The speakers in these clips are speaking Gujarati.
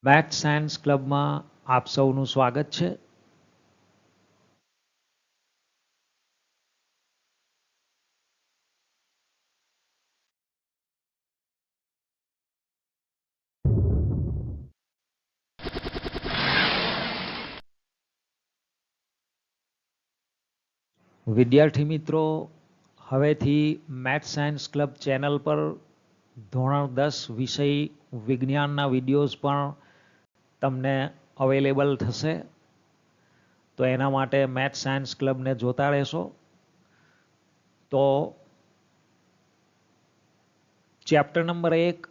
મેથ સાયન્સ ક્લબમાં આપ સૌનું સ્વાગત છે. વિદ્યાર્થી મિત્રો, હવેથી મેથ સાયન્સ ક્લબ ચેનલ પર ધોરણ 10 વિષય વિજ્ઞાનના વિડીયોઝ પણ તમને અવેલેબલ થશે. તો એના માટે મેથ સાયન્સ ક્લબને જોતા રહેશો. તો ચેપ્ટર નંબર 1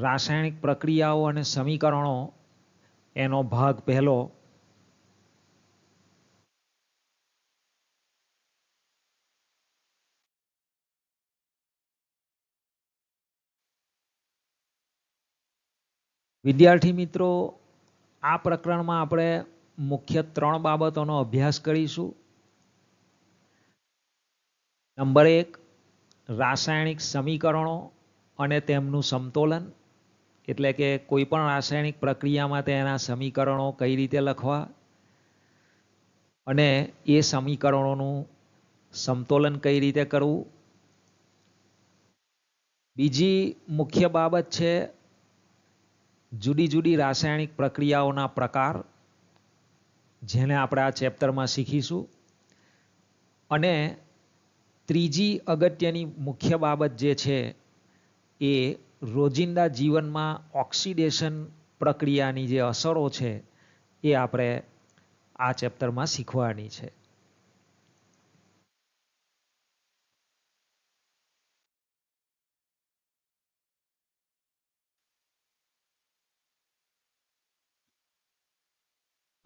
રાસાયણિક પ્રક્રિયાઓ અને સમીકરણો, એનો ભાગ પહેલો. વિદ્યાર્થી મિત્રો, આ પ્રકરણમાં આપણે મુખ્ય 3 બાબતોનો અભ્યાસ કરીશું. નંબર 1, રાસાયણિક સમીકરણો અને તેમનું સમતોલન, એટલે કે કોઈ પણ રાસાયણિક પ્રક્રિયામાં તેના સમીકરણો કઈ રીતે લખવા અને એ સમીકરણોનું સમતોલન કઈ રીતે કરવું. બીજી મુખ્ય બાબત છે જુદી જુદી રાસાયણિક પ્રક્રિયાઓના પ્રકાર, જેને આપણે આ ચેપ્ટરમાં શીખીશું. અને ત્રીજી અગત્યની મુખ્ય બાબત જે છે એ રોજિંદા જીવનમાં ઓક્સિડેશન પ્રક્રિયાની જે અસરો છે એ આપણે આ ચેપ્ટરમાં શીખવાની છે.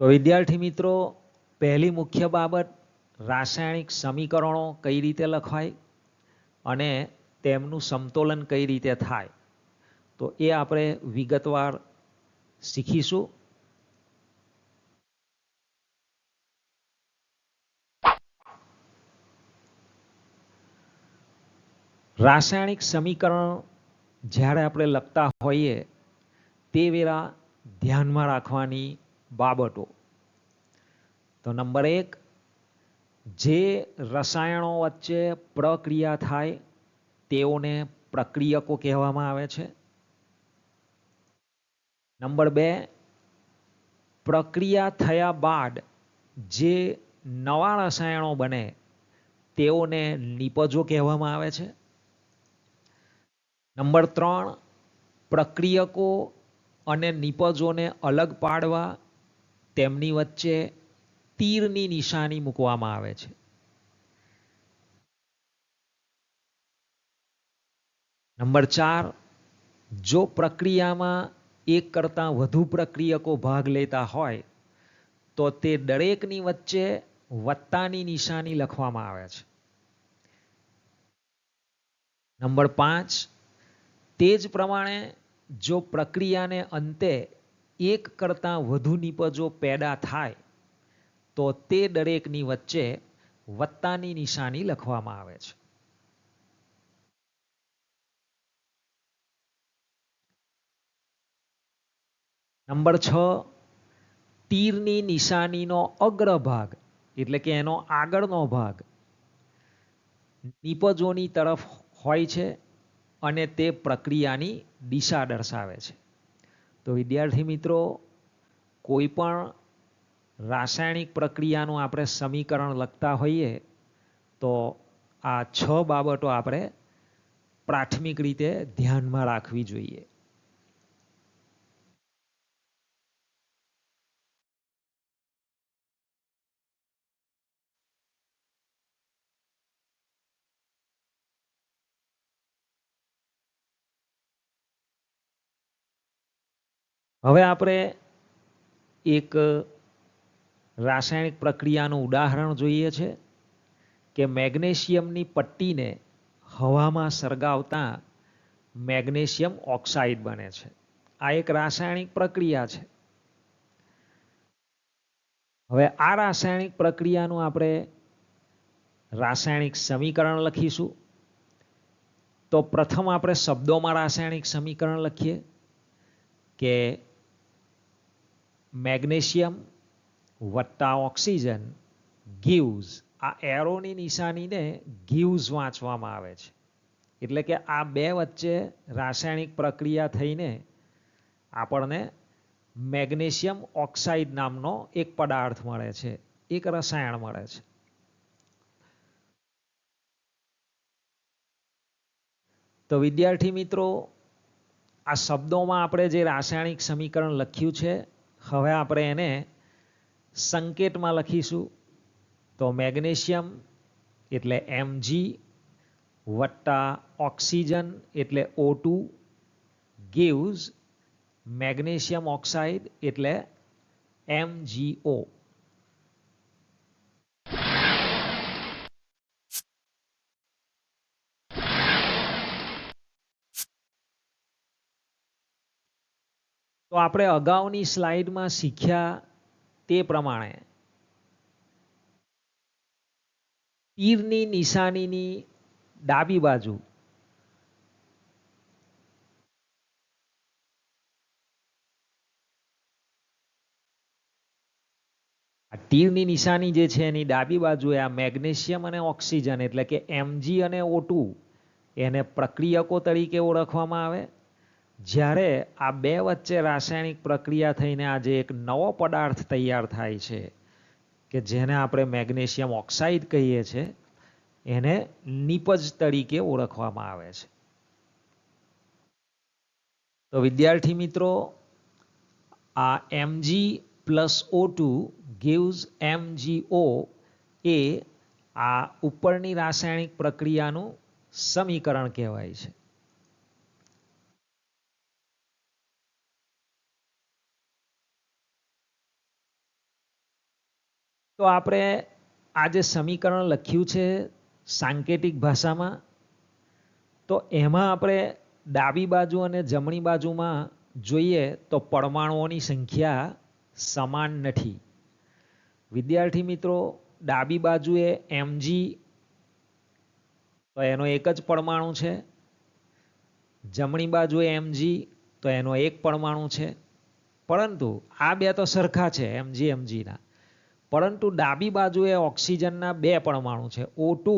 તો વિદ્યાર્થી મિત્રો, પહેલી મુખ્ય બાબત, રાસાયણિક સમીકરણો કઈ રીતે લખાય અને તેમનું સમતોલન કઈ રીતે થાય, તો એ આપણે વિગતવાર શીખીશું. રાસાયણિક સમીકરણ જ્યારે આપણે લખતા હોઈએ તે વેળા ધ્યાનમાં રાખવાની બાબતો. તો નંબર 1, જે રસાયણો વચ્ચે પ્રક્રિયા થાય તેઓને પ્રક્રિયકો કહેવામાં આવે છે. નંબર 2, પ્રક્રિયા થયા બાદ જે નવા રસાયણો બને તેઓને નિપજો કહેવામાં આવે છે. નંબર 3, પ્રક્રિયકો અને નિપજોને અલગ પાડવા તેમની વચ્ચે તીરની નિશાની મૂકવામાં આવે છે. નંબર 4, જો પ્રક્રિયામાં એક કરતાં વધુ પ્રક્રિયકો ભાગ લેતા હોય તો તે દરેકની વચ્ચે વત્તાની નિશાની લખવામાં આવે છે. નંબર 5, તે જ પ્રમાણે જો પ્રક્રિયાને અંતે એક કરતાં વધુ નિપજો પેદા થાય તો તે દરેકની વચ્ચે વત્તાની નિશાની લખવામાં આવે છે. નંબર 6, તીરની નિશાનીનો અગ્રભાગ એટલે કે એનો આગળનો ભાગ નિપજોની તરફ હોય છે અને તે પ્રક્રિયાની દિશા દર્શાવે છે. તો વિદ્યાર્થી મિત્રો, કોઈ પણ રાસાયણિક પ્રક્રિયાનું આપણે સમીકરણ લખતા હોઈએ તો આ 6 બાબતો આપણે પ્રાથમિક રીતે ધ્યાનમાં રાખવી જોઈએ. હવે આપણે એક રાસાયણિક પ્રક્રિયાનું ઉદાહરણ જોઈએ છે કે મેગ્નેશિયમની પટ્ટીને હવામાં સળગાવતા મેગ્નેશિયમ ઓક્સાઇડ બને છે. આ એક રાસાયણિક પ્રક્રિયા છે. હવે આ રાસાયણિક પ્રક્રિયાનું આપણે રાસાયણિક સમીકરણ લખીશું. તો પ્રથમ આપણે શબ્દોમાં રાસાયણિક સમીકરણ લખીએ કે મેગ્નેશિયમ વત્તા ઓક્સિજન ગીવ્સ, આ એરોની નિશાનીને ગીવ્સ વાંચવામાં આવે છે. એટલે કે આ બે વચ્ચે રાસાયણિક પ્રક્રિયા થઈને આપણને મેગ્નેશિયમ ઓક્સાઇડ નામનો એક પદાર્થ મળે છે, એક રસાયણ મળે છે. તો વિદ્યાર્થી મિત્રો, આ શબ્દોમાં આપણે જે રાસાયણિક સમીકરણ લખ્યું છે, હવે આપણે એને સંકેતમાં લખીશું. તો મેગ્નેશિયમ એટલે Mg વત્તા ઓક્સિજન એટલે O2 gives મેગ્નેશિયમ ઓક્સાઇડ એટલે MgO. તો આપણે અગાઉની સ્લાઇડમાં શીખ્યા તે પ્રમાણે તીરની નિશાનીની ડાબી બાજુ તીરની નિશાની જે છે એની ડાબી બાજુએ આ મેગ્નેશિયમ અને ઓક્સિજન એટલે કે Mg અને O2 એને પ્રક્રિયકો તરીકે ઓળખવામાં આવે. જ્યારે આ બે વચ્ચે રાસાયણિક પ્રક્રિયા થઈને આજે એક નવો પદાર્થ તૈયાર થાય છે કે જેને આપણે મેગ્નેશિયમ ઓક્સાઇડ કહીએ છીએ, એને નિપજ તરીકે ઓળખવામાં આવે છે. તો વિદ્યાર્થી મિત્રો, આ Mg plus O2 gives MgO એ આ ઉપરની રાસાયણિક પ્રક્રિયાનું સમીકરણ કહેવાય છે. તો આપણે આ જે સમીકરણ લખ્યું છે સાંકેતિક ભાષામાં, તો એમાં આપણે ડાબી બાજુ અને જમણી બાજુમાં જોઈએ તો પરમાણુઓની સંખ્યા સમાન નથી. વિદ્યાર્થી મિત્રો, ડાબી બાજુએ Mg તો એનો એક જ પરમાણુ છે, જમણી બાજુએ Mg તો એનો એક પરમાણુ છે. પરંતુ આ બે તો સરખા છે Mg ના, પરંતુ ડાબી બાજુએ ઓક્સિજનના બે પરમાણુ છે. O2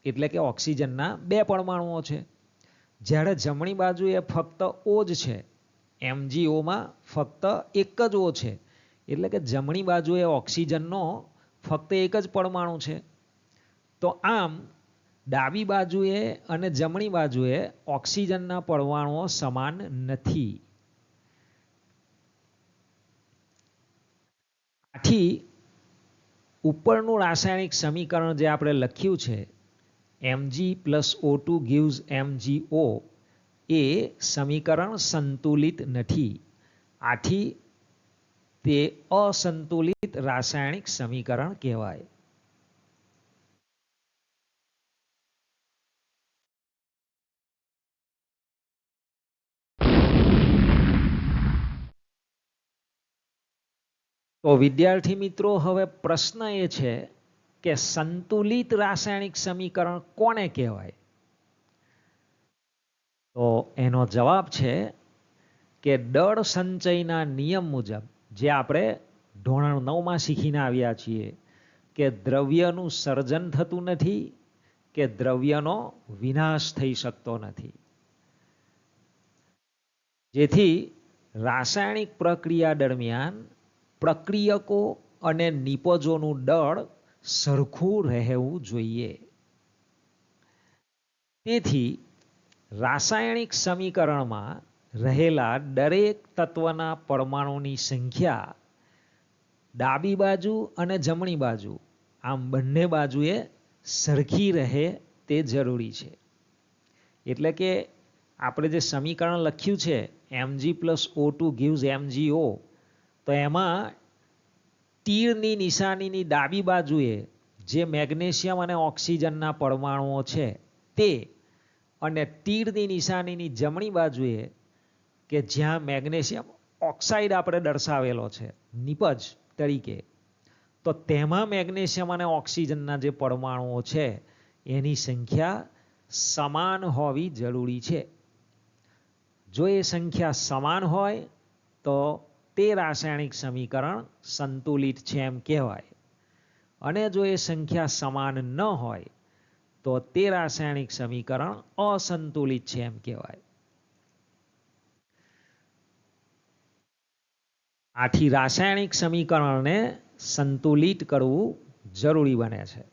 એટલે કે ઓક્સિજનના બે પરમાણુઓ છે, જ્યારે જમણી બાજુએ ફક્ત O જ છે. MgOમાં ફક્ત એક જ O છે, એટલે કે જમણી બાજુએ ઓક્સિજનનો ફક્ત એક જ પરમાણુ છે. તો આમ ડાબી બાજુએ અને જમણી બાજુએ ઓક્સિજનના પરમાણુઓ સમાન નથી. આથી ઉપરનું રાસાયણિક સમીકરણ જે આપણે લખ્યું છે Mg plus O2 gives MgO એ સમીકરણ સંતુલિત નથી. આથી તે અસંતુલિત રાસાયણિક સમીકરણ કહેવાય. તો વિદ્યાર્થી મિત્રો, હવે પ્રશ્ન એ છે કે સંતુલિત રાસાયણિક સમીકરણ કોને કહેવાય? તો એનો જવાબ છે કે દળ સંચયના નિયમ મુજબ, જે આપણે ધોરણ 9માં શીખીને આવ્યા છીએ કે દ્રવ્યનું સર્જન થતું નથી કે દ્રવ્યનો વિનાશ થઈ શકતો નથી. જેથી રાસાયણિક પ્રક્રિયા દરમિયાન પ્રક્રિયકો અને નિપજોનું દળ સરખું રહેવું જોઈએ. તેથી રાસાયણિક સમીકરણમાં રહેલા દરેક તત્વના પરમાણુની સંખ્યા ડાબી બાજુ અને જમણી બાજુ આમ બંને બાજુએ સરખી રહે તે જરૂરી છે. એટલે કે આપણે જે સમીકરણ લખ્યું છે Mg plus O2 gives MgO, તો એમાં તીરની નિશાનીની ડાબી બાજુએ જે મેગ્નેશિયમ અને ઓક્સિજનના પરમાણુઓ છે તે, અને તીરની નિશાનીની જમણી બાજુએ કે જ્યાં મેગ્નેશિયમ ઓક્સાઇડ આપણે દર્શાવેલો છે નિપજ તરીકે, તો તેમાં મેગ્નેશિયમ અને ઓક્સિજનના જે પરમાણુઓ છે એની સંખ્યા સમાન હોવી જરૂરી છે. જો એ સંખ્યા સમાન હોય તો તે રાસાયણિક સમીકરણ સંતુલિત છે એમ કહેવાય. અને જો એ સંખ્યા સમાન ન હોય તો તે રાસાયણિક સમીકરણ અસંતુલિત છે એમ કહેવાય. આથી રાસાયણિક સમીકરણને સંતુલિત કરવું જરૂરી બને છે.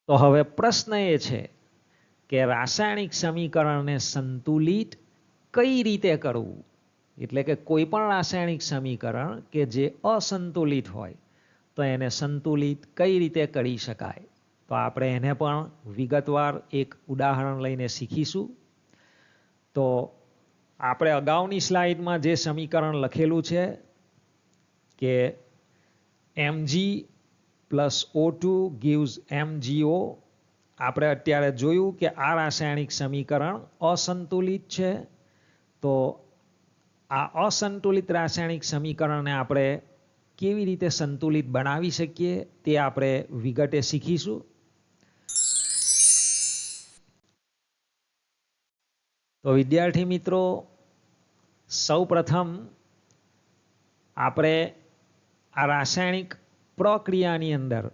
તો હવે પ્રશ્ન એ છે કે રાસાયણિક સમીકરણને સંતુલિત કઈ રીતે કરવું? એટલે કે કોઈ પણ રાસાયણિક સમીકરણ કે જે અસંતુલિત હોય તો એને સંતુલિત કઈ રીતે કરી શકાય? તો આપણે એને પણ વિગતવાર એક ઉદાહરણ લઈને શીખીશું. તો આપણે અગાઉની સ્લાઇડમાં જે સમીકરણ લખેલું છે કે Mg + O2 gives MgO, આપણે અત્યારે જોયું કે આ રાસાયણિક સમીકરણ અસંતુલિત છે. તો આ અસંતુલિત રાસાયણિક સમીકરણને આપણે કેવી રીતે સંતુલિત બનાવી શકીએ તે આપણે વિગતે શીખીશું. તો વિદ્યાર્થી મિત્રો, સૌપ્રથમ આપણે આ રાસાયણિક પ્રક્રિયાની અંદર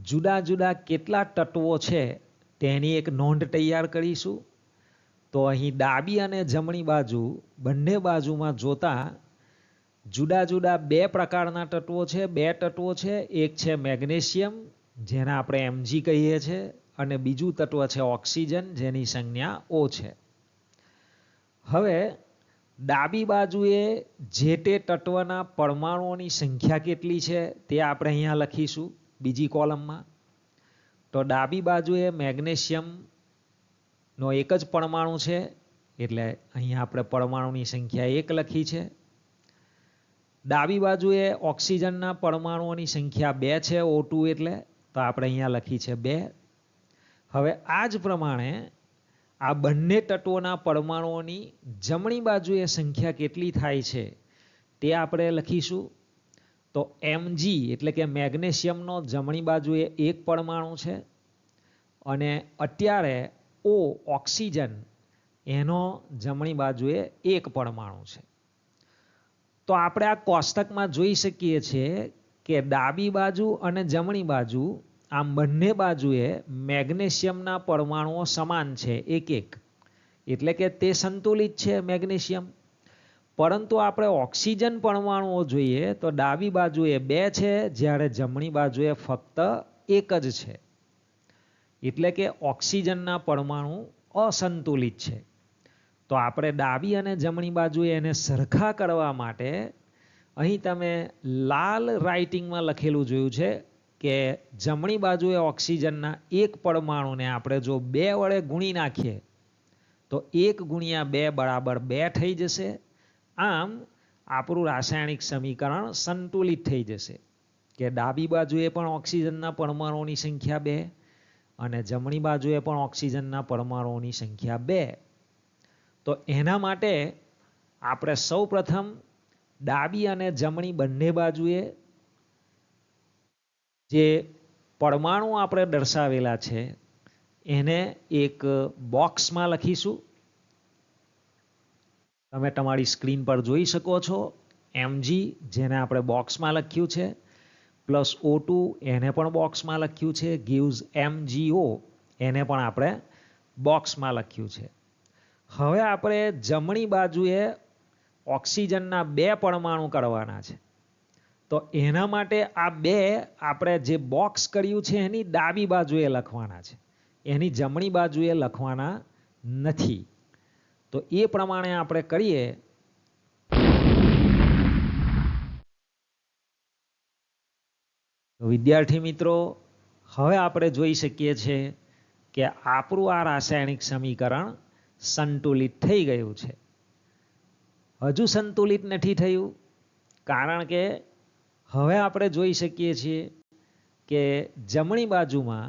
જુદા જુદા કેટલા તત્વો છે તેની એક નોંધ તૈયાર કરીશું. તો અહીં ડાબી અને જમણી બાજુ બંને બાજુમાં જોતા જુદા જુદા બે પ્રકારના તત્વો છે. બે તત્વો છે, એક છે મેગ્નેશિયમ જેને આપણે Mg કહીએ છીએ અને બીજું તત્વ છે ઓક્સિજન જેની સંજ્ઞા O છે. હવે ડાબી બાજુએ જે તે તત્વના પરમાણુઓની સંખ્યા કેટલી છે તે આપણે અહીંયા લખીશું બીજી કોલમમાં. તો ડાબી બાજુએ મેગ્નેશિયમનો એક જ પરમાણુ છે એટલે અહીંયા આપણે પરમાણુની સંખ્યા 1 લખી છે. ડાબી બાજુએ ઓક્સિજનના પરમાણુઓની સંખ્યા 2 છે, O2 એટલે, તો આપણે અહીંયા લખી છે 2. હવે આ જ પ્રમાણે આ બંને તત્વોના પરમાણુઓની જમણી બાજુએ સંખ્યા કેટલી થાય છે તે આપણે લખીશું. તો Mg એટલે કે મેગ્નેશિયમનો જમણી બાજુએ 1 પરમાણુ છે અને અત્યારે O ઓક્સિજન એનો જમણી બાજુએ 1 પરમાણુ છે. તો આપણે આ કોષ્ટકમાં જોઈ શકીએ છીએ કે ડાબી બાજુ અને જમણી બાજુ આમ બંને બાજુએ મેગ્નેશિયમના પરમાણુઓ સમાન છે 1-1, એટલે કે તે સંતુલિત છે મેગ્નેશિયમ. પરંતુ આપણે ઓક્સિજન પરમાણુઓ જોઈએ તો ડાબી બાજુએ 2 છે જ્યારે જમણી બાજુએ ફક્ત 1 જ છે, એટલે કે ઓક્સિજનના પરમાણુ અસંતુલિત છે. તો આપણે ડાબી અને જમણી બાજુએ એને સરખા કરવા માટે અહીં તમે લાલ રાઇટિંગમાં લખેલું જોયું છે કે જમણી બાજુએ ઓક્સિજનના 1 પરમાણુને આપણે જો 2 વડે ગુણી નાખીએ તો 1 × 2 = 2 થઈ જશે. આમ આપણું રાસાયણિક સમીકરણ સંતુલિત થઈ જશે કે ડાબી બાજુએ પણ ઓક્સિજનના પરમાણુઓની સંખ્યા 2 અને જમણી બાજુએ પણ ઓક્સિજનના પરમાણુઓની સંખ્યા 2. તો એના માટે આપણે સૌપ્રથમ ડાબી અને જમણી બંને બાજુએ જે પરમાણુ આપણે દર્શાવેલા છે એને એક બોક્સમાં લખીશું. તમે તમારી સ્ક્રીન પર જોઈ શકો છો Mg જેને આપણે બોક્સમાં લખ્યું છે + O2 એને પણ બોક્સમાં લખ્યું છે, gives MgO એને પણ આપણે બોક્સમાં લખ્યું છે. હવે આપણે જમણી બાજુએ ઓક્સિજનના 2 પરમાણુ કરવાના છે. તો એના માટે આ 2 આપણે જે બોક્સ કર્યું છે એની ડાબી બાજુએ લખવાના છે, એની જમણી બાજુએ લખવાના નથી. તો એ પ્રમાણે આપણે કરીએ તો વિદ્યાર્થી મિત્રો, હવે આપણે જોઈ શકીએ છીએ કે આપણું આ રાસાયણિક સમીકરણ સંતુલિત થઈ ગયું છે. હજુ સંતુલિત નથી થયું કારણ કે હવે આપણે જોઈ શકીએ છીએ કે જમણી બાજુમાં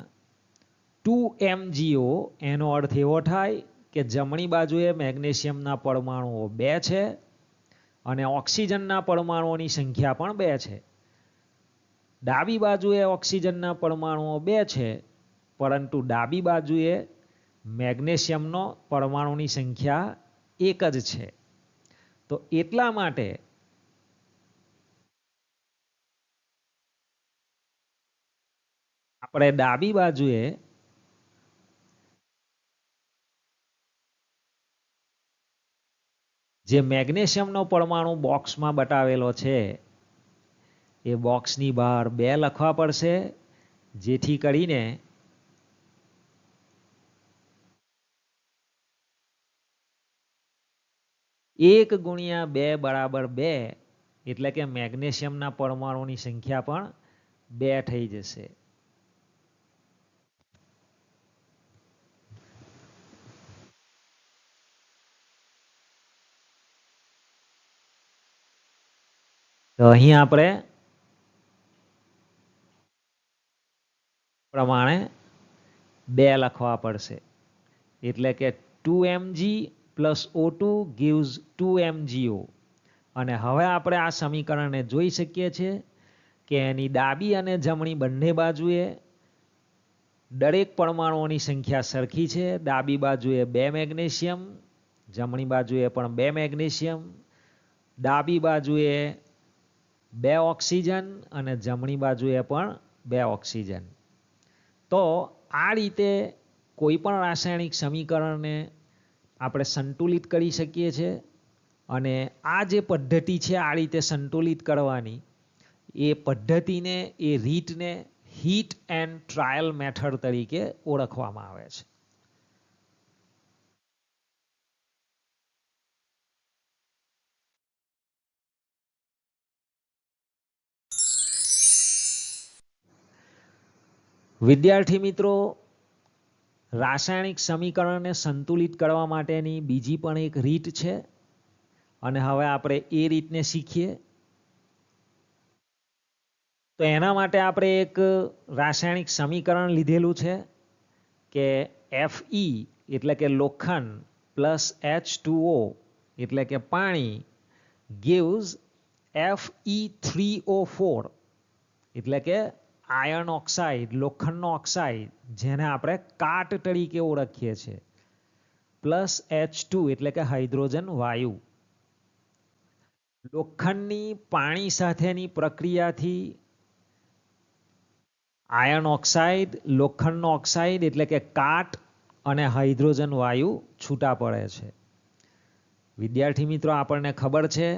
2MgO એનો અર્થ એવો થાય કે જમણી બાજુએ મેગ્નેશિયમના પરમાણુઓ 2 છે અને ઓક્સિજનના પરમાણુઓની સંખ્યા પણ 2 છે. ડાબી બાજુએ ઓક્સિજનના પરમાણુઓ 2 છે, પરંતુ ડાબી બાજુએ મેગ્નેશિયમનો પરમાણુની સંખ્યા 1 જ છે. તો એટલા માટે આપણે ડાબી બાજુએ જે મેગ્નેશિયમનો પરમાણુ બોક્સમાં બતાવેલો છે એ બોક્સની બહાર 2 લખવા પડશે, જેથી કરીને 1 ગુણ્યા 2 બરાબર 2, એટલે કે મેગ્નેશિયમના પરમાણુની સંખ્યા પણ 2 થઈ જશે. તો અહીં આપણે પ્રમાણે 2 લખવા પડશે, એટલે કે 2mg plus O2 gives 2mgO. અને હવે આપણે આ સમીકરણને જોઈ શકીએ છીએ કે એની ડાબી અને જમણી બંને બાજુએ દરેક પરમાણુઓની સંખ્યા સરખી છે. ડાબી બાજુએ 2 મેગ્નેશિયમ, જમણી બાજુએ પણ 2 મેગ્નેશિયમ, ડાબી બાજુએ 2 ઓક્સિજન અને જમણી બાજુએ પણ 2 ઓક્સિજન. તો આ રીતે કોઈ પણ રાસાયણિક સમીકરણને આપણે સંતુલિત કરી શકીએ છીએ. અને આ જે પદ્ધતિ છે આ રીતે સંતુલિત કરવાની, એ પદ્ધતિને, એ રીતને હીટ એન્ડ ટ્રાયલ મેથડ તરીકે ઓળખવામાં આવે છે. વિદ્યાર્થી મિત્રો, રાસાયણિક સમીકરણને સંતુલિત કરવા માટેની બીજી પણ એક રીત છે, અને હવે આપણે એ રીતને શીખીએ. તો એના માટે આપણે એક રાસાયણિક સમીકરણ લીધેલું છે કે Fe એટલે કે લોખંડ પ્લસ H2O એટલે કે પાણી gives Fe3O4 એટલે કે આયર્ન ઓક્સાઇડ, લોખંડનો ઓક્સાઇડ, જેને આપણે કાટ તરીકે ઓળખીએ છીએ, પ્લસ H2 એટલે કે હાઇડ્રોજન વાયુ. લોખંડની પાણી સાથેની પ્રક્રિયાથી આયર્ન ઓક્સાઇડ, લોખંડનો ઓક્સાઇડ એટલે કે કાટ અને હાઇડ્રોજન વાયુ છૂટા પડે છે. વિદ્યાર્થી મિત્રો, આપણને ખબર છે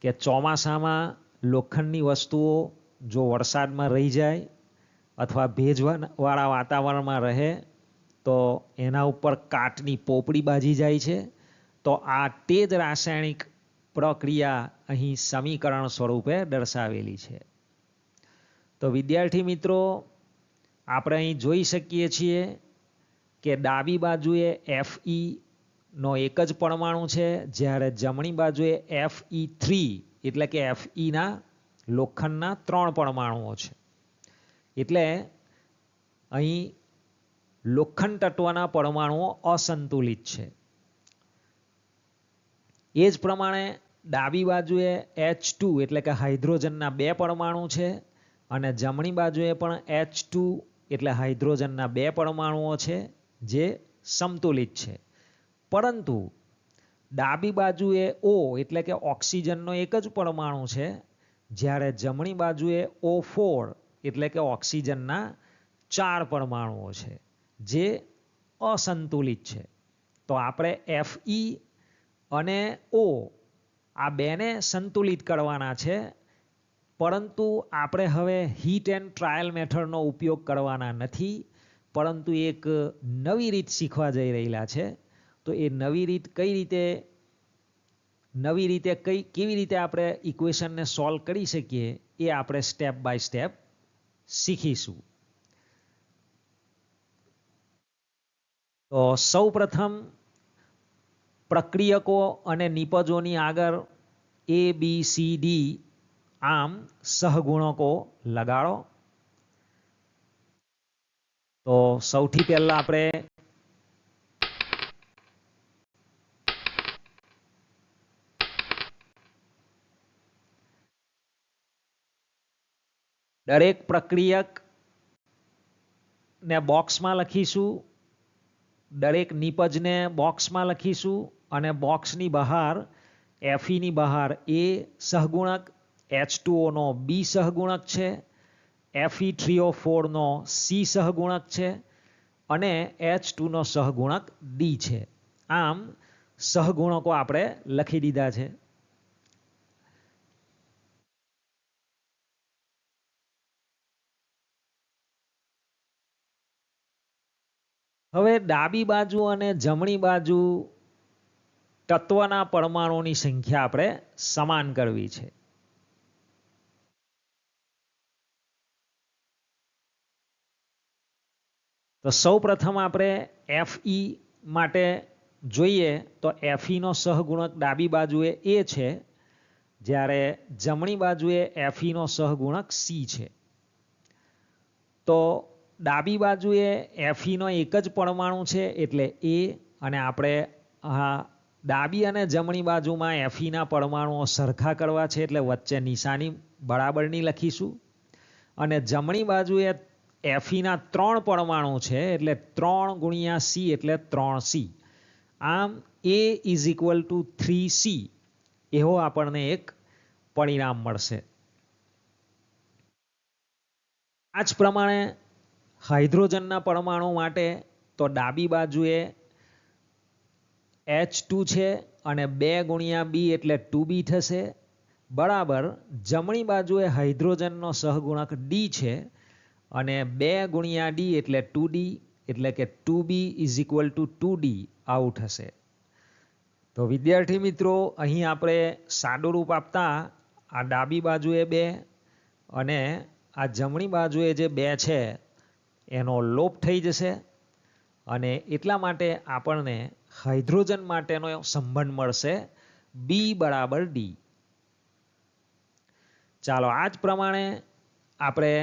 કે ચોમાસામાં લોખંડની વસ્તુઓ જો વરસાદમાં રહી જાય અથવા ભેજવાળા વાતાવરણમાં રહે તો એના ઉપર કાટની પોપડી બાજી જાય છે. તો આ તે જ રાસાયણિક પ્રક્રિયા અહીં સમીકરણ સ્વરૂપે દર્શાવેલી છે. તો વિદ્યાર્થી મિત્રો, આપણે અહીં જોઈ શકીએ છીએ કે ડાબી બાજુએ Fe નો એક જ પરમાણુ છે, જ્યારે જમણી બાજુએ Fe3 એટલે કે Feના લોખંડના 3 પરમાણુઓ છે. એટલે અહીં લોખંડ તત્વના પરમાણુઓ અસંતુલિત છે. એ જ પ્રમાણે ડાબી બાજુએ H2 એટલે કે હાઇડ્રોજનના 2 પરમાણુ છે, અને જમણી બાજુએ પણ H2 એટલે હાઇડ્રોજનના 2 પરમાણુઓ છે, જે સમતુલિત છે. પરંતુ ડાબી બાજુએ O એટલે કે ઓક્સિજનનો એક જ પરમાણુ છે, જ્યારે જમણી બાજુએ O4 એટલે કે ઓક્સિજનના 4 પરમાણુઓ છે, જે અસંતુલિત છે. તો આપણે Fe અને O આ બેને સંતુલિત કરવાના છે, પરંતુ આપણે હવે હીટ એન્ડ ટ્રાયલ મેથડનો ઉપયોગ કરવાના નથી, પરંતુ એક નવી રીત શીખવા જઈ રહેલા છે. તો એ નવી રીત કેવી રીતે આપણે ઇક્વેશનને સોલ્વ કરી શકીએ એ આપણે સ્ટેપ બાય સ્ટેપ શીખીશું. તો સૌ પ્રથમ પ્રક્રિયકો અને નિપજોની આગળ ABCD આમ સહગુણકો લગાડો. તો સૌથી પહેલા આપણે દરેક પ્રક્રિયક ને બોક્સમાં લખીશું, દરેક નિપજને બોક્સમાં લખીશું અને બોક્સની બહાર Fe બહાર A સહગુણક, H2O નો B સહગુણક છે, Fe3O4 નો C સહગુણક છે અને H2 નો સહગુણક D છે. આમ સહગુણકો આપણે લખી દીધા છે. હવે ડાબી બાજુ અને જમણી બાજુ તત્વના પરમાણુની સંખ્યા આપણે સમાન કરવી છે. તો સૌપ્રથમ આપણે Fe માટે જોઈએ તો Fe નો સહગુણક ડાબી બાજુએ A છે, જ્યારે જમણી બાજુએ Fe નો સહગુણક C છે. તો ડાબી બાજુએ Fe નો એક જ પરમાણુ છે એટલે A, અને આપણે ડાબી અને જમણી બાજુમાં Fe ના પરમાણુઓ સરખા કરવા છે એટલે વચ્ચે નિશાની બરાબરની લખીશું. અને જમણી બાજુએ Fe ના 3 પરમાણુ છે એટલે 3 ગુણ્યા C એટલે 3C. આમ A is equal to 3C એવો આપણને એક પરિણામ મળશે. આ જ પ્રમાણે હાઇડ્રોજનના પરમાણુ માટે તો ડાબી બાજુએ H2 છે અને 2 ગુણ્યા B એટલે 2B થશે, બરાબર જમણી બાજુએ હાઇડ્રોજનનો સહગુણક D છે અને 2 ગુણ્યા D એટલે 2D, એટલે કે 2B is equal to 2D આવું થશે. તો વિદ્યાર્થી મિત્રો, અહીં આપણે સાદું રૂપ આપતા આ ડાબી બાજુએ 2 અને આ જમણી બાજુએ જે 2 છે એનો લોપ થઈ જશે અને એટલા માટે આપણને હાઇડ્રોજન માટેનો સંબંધ મળશે B બરાબર D. ચાલો આ જ પ્રમાણે આપણે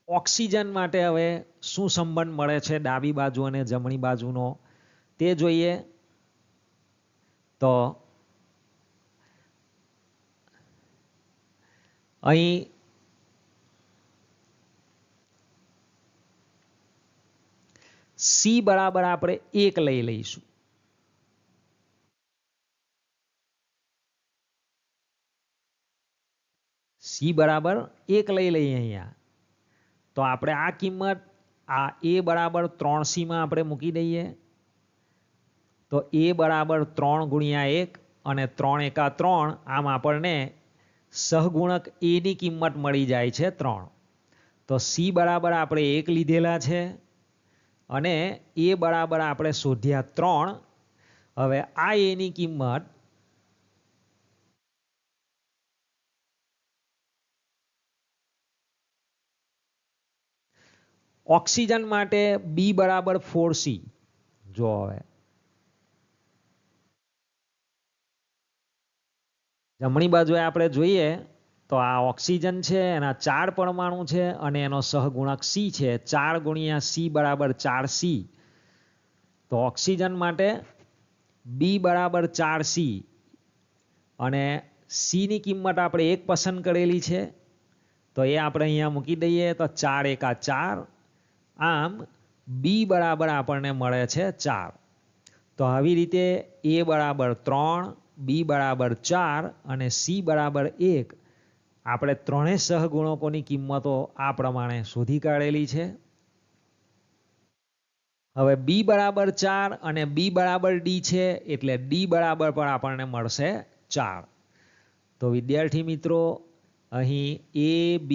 ઓક્સિજન માટે હવે શું સંબંધ મળે છે ડાબી બાજુ અને જમણી બાજુનો તે જોઈએ. તો અહીં C બરાબર આપણે 1 લઈ લઈશું. C બરાબર 1 લઈ લઈએ અહીંયા. તો આપણે આ કિંમત આ A બરાબર 3C માં આપણે મૂકી દઈએ. તો A બરાબર 3 ગુણ્યા 1 અને 3 એકા 3, આમ આપણને સહગુણક A ની કિંમત મળી જાય છે 3. તો C બરાબર આપણે 1 લીધેલા છે અને A બરાબર આપણે શોધ્યા 3. હવે આ A ની કિંમત ઓક્સિજન માટે B બરાબર 4C. જો હવે જમણી બાજુએ આપણે જોઈએ તો આ ઓક્સિજન છે, એના 4 પરમાણુ છે અને એનો સહગુણક C છે. 4 ગુણ્યા C બરાબર 4C. તો ઓક્સિજન માટે B બરાબર 4C અને C ની કિંમત આપણે 1 પસંદ કરેલી છે, તો એ આપણે અહીંયા મૂકી દઈએ. તો 4 એકા 4, આમ B બરાબર આપણને મળે છે 4. તો આવી રીતે A બરાબર 3, B બરાબર 4 અને C બરાબર 1 આપણે ત્રણેય સહગુણકોની કિંમતો આ પ્રમાણે શોધી કાઢેલી છે. હવે B બરાબર 4 અને B બરાબર D છે એટલે D બરાબર પણ આપણને મળશે 4. તો વિદ્યાર્થી મિત્રો, અહીં A, B,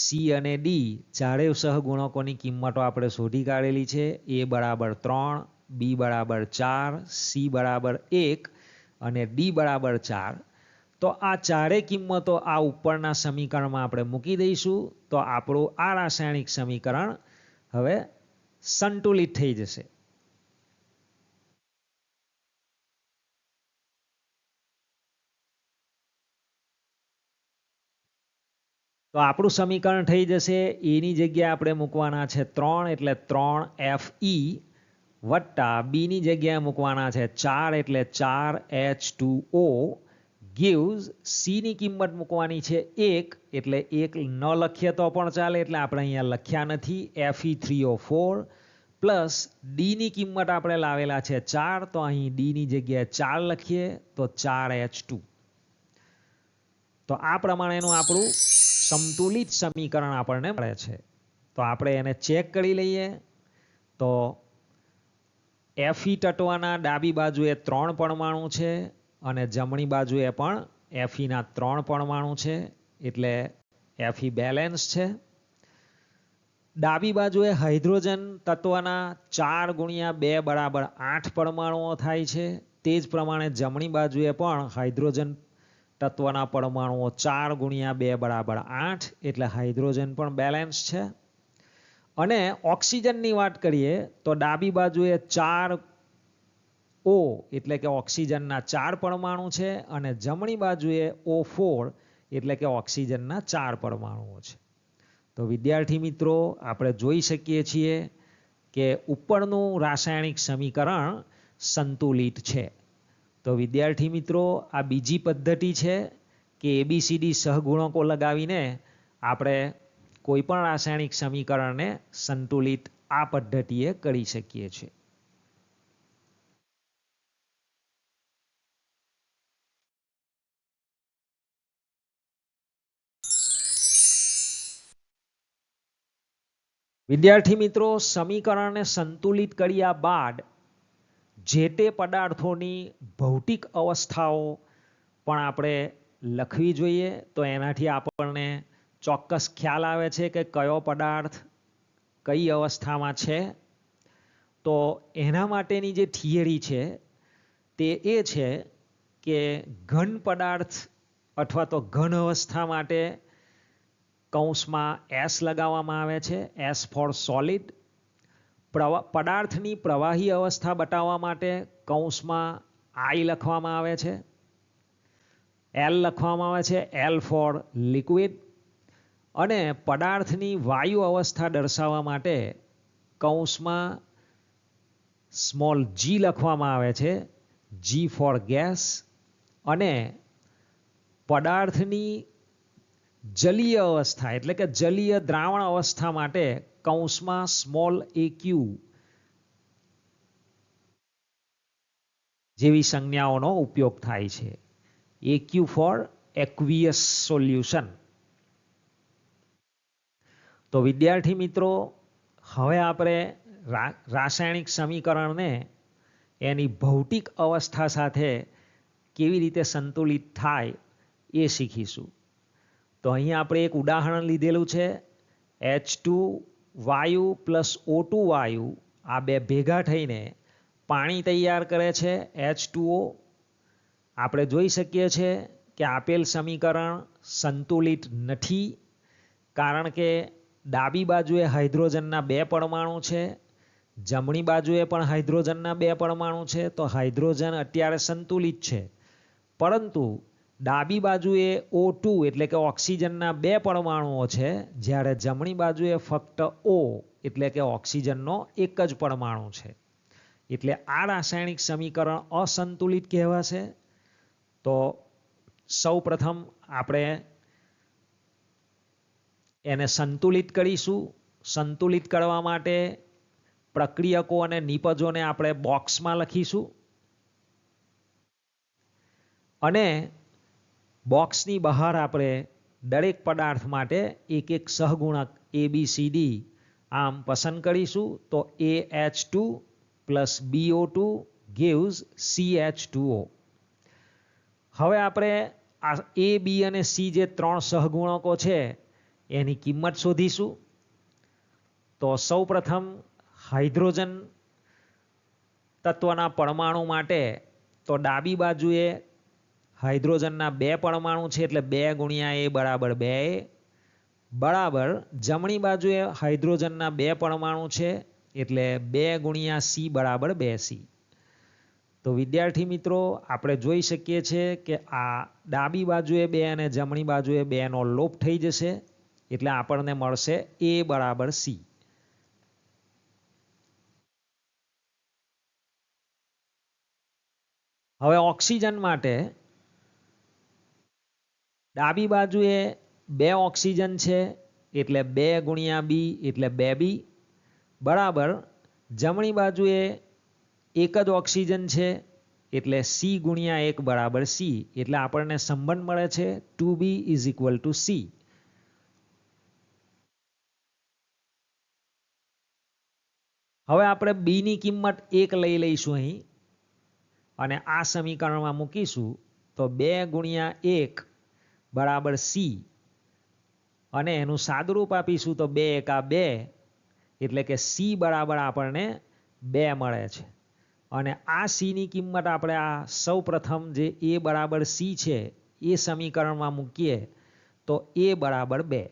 C અને D ચારેય સહગુણકોની કિંમતો આપણે શોધી કાઢેલી છે. A બરાબર 3, B બરાબર 4, C બરાબર 1 અને D બરાબર 4. તો આ ચારેય કિંમતો આ ઉપરના સમીકરણમાં આપણે મૂકી દઈશું. તો આપણું આ રાસાયણિક સમીકરણ હવે સંતુલિત થઈ જશે. તો આપણું સમીકરણ થઈ જશે, એની જગ્યાએ આપણે મૂકવાના છે 3 એટલે 3Fe વત્તા B ની જગ્યાએ મૂકવાના છે 4 એટલે 4H2O gives C ની કિંમત મૂકવાની છે 1, એટલે 1 ન લખીએ તો પણ ચાલે, એટલે આપણે અહીંયા લખ્યા નથી. Fe3O4 પ્લસ ડી ની કિંમત આપણે લાવેલા છે 4, તો અહીં ડી ની જગ્યાએ 4 લખીએ તો 4H2. તો આ પ્રમાણેનું આપણું સંતુલિત સમીકરણ આપણને મળે છે. તો આપણે એને ચેક કરી લઈએ. તો Fe તત્વના ડાબી બાજુએ 3 પરમાણુ છે અને જમણી બાજુએ પણ Fe ના 3 પરમાણુ છે, એટલે Fe બેલેન્સ છે. ડાબી બાજુએ હાઇડ્રોજન તત્વના 4 ગુણ્યા 2 બરાબર 8 પરમાણુઓ થાય છે. તે જ પ્રમાણે જમણી બાજુએ પણ હાઇડ્રોજન તત્વના પરમાણુઓ 4 ગુણ્યા 2 બરાબર 8, એટલે હાઇડ્રોજન પણ બેલેન્સ છે. અને ઓક્સિજનની વાત કરીએ તો ડાબી બાજુએ 4O, એટલે કે ઓક્સિજનના 4 પરમાણુ છે, અને જમણી બાજુએ O4, એટલે કે ઓક્સિજનના 4 પરમાણુઓ છે. તો વિદ્યાર્થી મિત્રો, આપણે જોઈ શકીએ છીએ કે ઉપરનું રાસાયણિક સમીકરણ સંતુલિત છે. તો વિદ્યાર્થી મિત્રો, આ બીજી પદ્ધતિ છે કે ABCD સહગુણકો લગાવીને આપણે કોઈ પણ રાસાયણિક સમીકરણને સંતુલિત આ પદ્ધતિએ કરી શકીએ છીએ. વિદ્યાર્થી મિત્રો, સમીકરણને સંતુલિત કર્યા બાદ જે તે પદાર્થોની ભૌતિક અવસ્થાઓ પણ આપણે લખવી જોઈએ. તો એનાથી આપણને ચોક્કસ ખ્યાલ આવે છે કે કયો પદાર્થ કઈ અવસ્થામાં છે. તો એના માટેની જે થિયરી છે તે એ છે કે ઘન પદાર્થ અથવા તો ઘન અવસ્થા માટે કૌંસમાં S લગાવવામાં આવે છે, S ફોર સોલિડ. પદાર્થની પ્રવાહી અવસ્થા બતાવવા માટે કૌંસમાં I લખવામાં આવે છે, L લખવામાં આવે છે, L ફોર લિક્વિડ. અને પદાર્થની વાયુ અવસ્થા દર્શાવવા માટે કૌંસમાં સ્મોલ g લખવામાં આવે છે, G ફોર ગેસ. અને પદાર્થની જલીય અવસ્થા એટલે કે જલીય દ્રાવણ અવસ્થા માટે કૌંસમાં સ્મોલ aq જેવી સંજ્ઞાઓનો ઉપયોગ થાય છે. aq for aqueous solution. તો વિદ્યાર્થી મિત્રો, હવે આપણે રાસાયણિક સમીકરણને એની ભૌતિક અવસ્થા સાથે કેવી રીતે સંતુલિત થાય એ શીખીશું. તો અહીંયા આપણે એક ઉદાહરણ લીધેલું છે. H2 વાયુ પ્લસ O2 વાયુ, આ બે ભેગા થઈને પાણી તૈયાર કરે છે, H2O. આપણે જોઈ શકીએ છીએ કે આપેલ સમીકરણ સંતુલિત નથી, કારણ કે ડાબી બાજુએ હાઇડ્રોજનના 2 પરમાણુ છે, જમણી બાજુએ પણ હાઇડ્રોજનના 2 પરમાણુ છે. તો હાઇડ્રોજન અત્યારે સંતુલિત છે, પરંતુ ડાબી બાજુએ O2 એટલે કે ઓક્સિજનના 2 પરમાણુઓ છે, જ્યારે જમણી બાજુએ ફક્ત O એટલે કે ઓક્સિજનનો એક જ પરમાણુ છે. એટલે આ રાસાયણિક સમીકરણ અસંતુલિત કહેવાશે. તો સૌપ્રથમ આપણે એને સંતુલિત કરીશું. સંતુલિત કરવા માટે પ્રક્રિયકો અને નિપજોને આપણે બોક્સમાં લખીશું, અને બોક્સની બહાર આપણે દરેક પદાર્થ માટે એક એક સહગુણક ABCD આમ પસંદ કરીશું. તો AH2 plus BO2 gives CH2O. હવે આપણે આ A, B અને C જે 3 સહગુણકો છે એની કિંમત શોધીશું. તો સૌપ્રથમ હાઇડ્રોજન તત્વના પરમાણુ માટે તો ડાબી બાજુએ હાઇડ્રોજનના 2 પરમાણુ છે, એટલે 2 ગુણ્યા A બરાબર 2A બરાબર જમણી બાજુએ હાઇડ્રોજનના 2 પરમાણુ છે, એટલે 2 ગુણ્યા C બરાબર 2C. તો વિદ્યાર્થી મિત્રો, આપણે જોઈ શકીએ છીએ કે આ ડાબી બાજુએ 2 અને જમણી બાજુએ 2 નો લોપ થઈ જશે, એટલે આપણને મળશે A બરાબર C. હવે ઓક્સિજન માટે ડાબી બાજુએ 2 ઓક્સિજન છે એટલે 2 ગુણ્યા બી એટલે 2b બરાબર જમણી બાજુએ 1 જ ઓક્સિજન છે એટલે C ગુણ્યા 1 બરાબર C એટલે આપણને સંબંધ મળે છે 2b = C. હવે આપણે b ની કિંમત 1 લઈ લઈશું અહીં અને આ સમીકરણમાં મૂકીશું તો 2 ગુણ્યા 1 બરાબર C અને એનું સાદુરૂપ આપીશું તો 2 એકા 2 એટલે કે C બરાબર આપણને 2 મળે છે અને આ C ની કિંમત આપણે આ સૌ પ્રથમ જે A બરાબર C છે એ સમીકરણમાં મૂકીએ તો A બરાબર 2.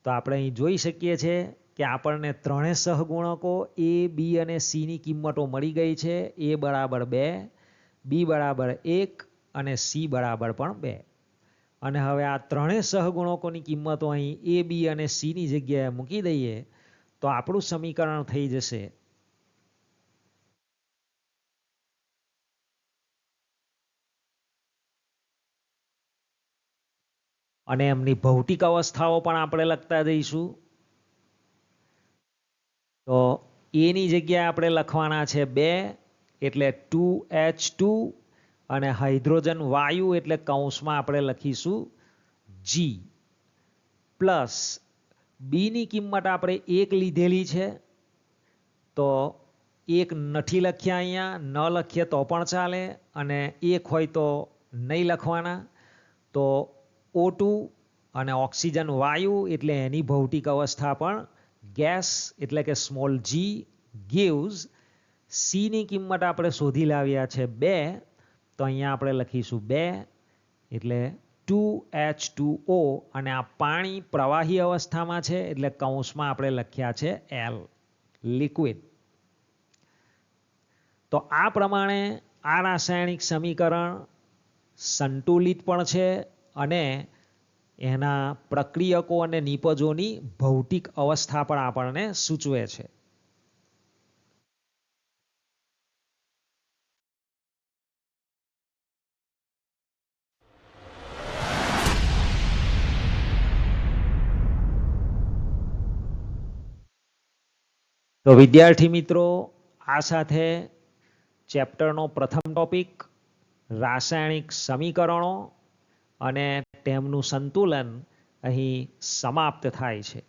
તો આપણે અહીં જોઈ શકીએ છીએ કે આપણને ત્રણેય સહગુણકો A, B અને C ની કિંમતો મળી ગઈ છે. A બરાબર 2, B બરાબર 1 અને C બરાબર પણ 2. અને હવે આ ત્રણેય સહગુણકોની કિંમતો અહીં A, B અને C ની જગ્યાએ મૂકી દઈએ તો આપણું સમીકરણ થઈ જશે અને એમની ભૌતિક અવસ્થાઓ પણ આપણે લખતા જઈશું. તો A ની જગ્યાએ આપણે લખવાના છે 2 એટલે 2H2 અને હાઇડ્રોજન વાયુ એટલે કૌંસમાં આપણે લખીશું G પ્લસ B ની કિંમત આપણે 1 લીધેલી છે તો 1 નથી લખ્યા અહીંયા, ન લખીએ તો પણ ચાલે અને 1 હોય તો નહીં લખવાના. તો O2 અને ઓક્સિજન વાયુ એટલે એની ભૌતિક અવસ્થા પણ ગેસ એટલે કે સ્મોલ g gives C ની કિંમત આપણે શોધી લાવ્યા છે 2 તો અહીંયા આપણે લખીશું 2 એટલે 2H2O અને આ પાણી પ્રવાહી અવસ્થામાં છે એટલે કૌંસમાં આપણે લખ્યા છે L લિક્વિડ. તો આ પ્રમાણે આ રાસાયણિક સમીકરણ સંતુલિત પણ છે અને એના પ્રક્રિયકો અને નિપજોની ભૌતિક અવસ્થા પણ આપણને સૂચવે છે. તો વિદ્યાર્થી મિત્રો આ સાથે ચેપ્ટરનો પ્રથમ ટોપિક રાસાયણિક સમીકરણો અને તેમનું સંતુલન અહીં સમાપ્ત થાય છે.